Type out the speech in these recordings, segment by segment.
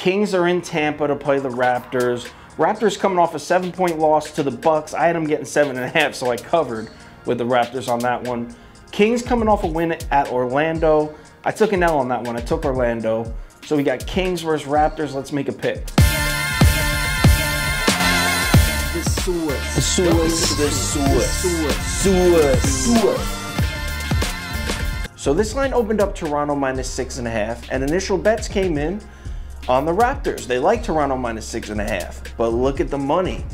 Kings are in Tampa to play the Raptors. Raptors coming off a 7-point loss to the Bucks. I had them getting 7.5, so I covered with the Raptors on that one. Kings coming off a win at Orlando. I took an L on that one. I took Orlando. So we got Kings versus Raptors. Let's make a pick. So this line opened up Toronto -6.5, and initial bets came in on the Raptors. They like Toronto -6.5, but look at the money.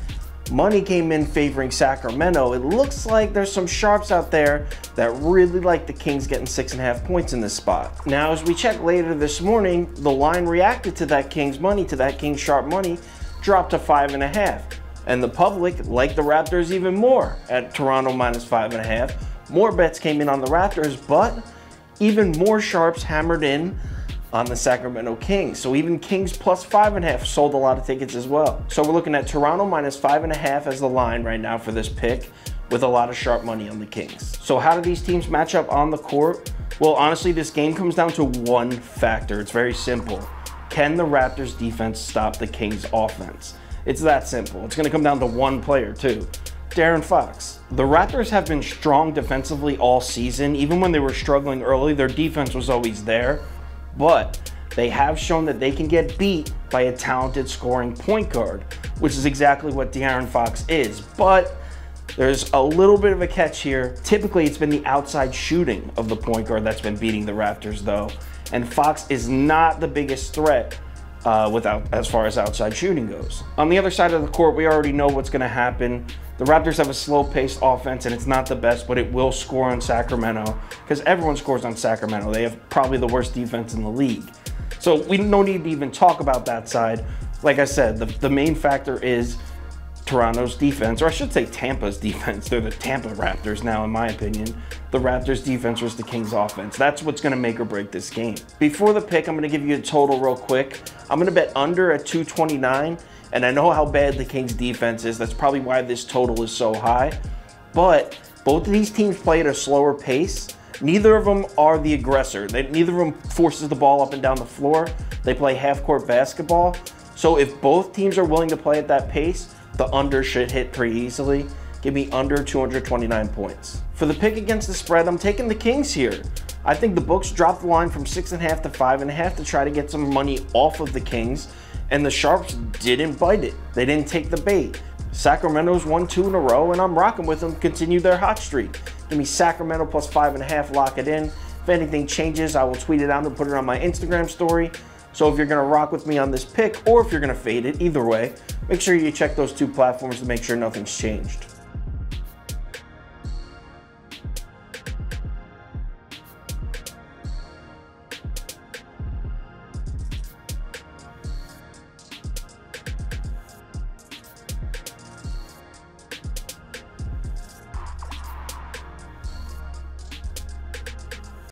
Money came in favoring Sacramento. It looks like there's some sharps out there that really like the Kings getting 6.5 points in this spot. Now, as we check later this morning, the line reacted to that Kings money, to that Kings sharp money, dropped to 5.5. And the public liked the Raptors even more at Toronto -5.5. More bets came in on the Raptors, but even more sharps hammered in on the Sacramento Kings. So even Kings +5.5 sold a lot of tickets as well. So we're looking at Toronto -5.5 as the line right now for this pick, with a lot of sharp money on the Kings. So how do these teams match up on the court? Well, honestly, this game comes down to one factor. It's very simple. Can the Raptors defense stop the Kings offense? It's that simple. It's gonna come down to one player too. De'Aaron Fox. The Raptors have been strong defensively all season. Even when they were struggling early, their defense was always there. But they have shown that they can get beat by a talented scoring point guard, which is exactly what De'Aaron Fox is. But there's a little bit of a catch here. Typically, it's been the outside shooting of the point guard that's been beating the Raptors, though. And Fox is not the biggest threat as far as outside shooting goes. On the other side of the court, we already know what's going to happen. The Raptors have a slow-paced offense, and it's not the best, but it will score on Sacramento because everyone scores on Sacramento. They have probably the worst defense in the league. So we don't need to even talk about that side. Like I said, the main factor is Toronto's defense, or I should say Tampa's defense. They're the Tampa Raptors now, in my opinion. The Raptors' defense versus the Kings' offense. That's what's going to make or break this game. Before the pick, I'm going to give you a total real quick. I'm going to bet under at 229. And I know how bad the Kings defense is. That's probably why this total is so high. But both of these teams play at a slower pace. Neither of them are the aggressor. Neither of them forces the ball up and down the floor. They play half-court basketball. So if both teams are willing to play at that pace, the under should hit pretty easily. Give me under 229 points. For the pick against the spread, I'm taking the Kings here. I think the books dropped the line from 6.5 to 5.5 to try to get some money off of the Kings. And the sharps didn't bite it. They didn't take the bait. Sacramento's won 2 in a row, and I'm rocking with them to continue their hot streak. Give me Sacramento +5.5, lock it in. If anything changes, I will tweet it out and put it on my Instagram story. So if you're gonna rock with me on this pick, or if you're gonna fade it, either way, make sure you check those two platforms to make sure nothing's changed.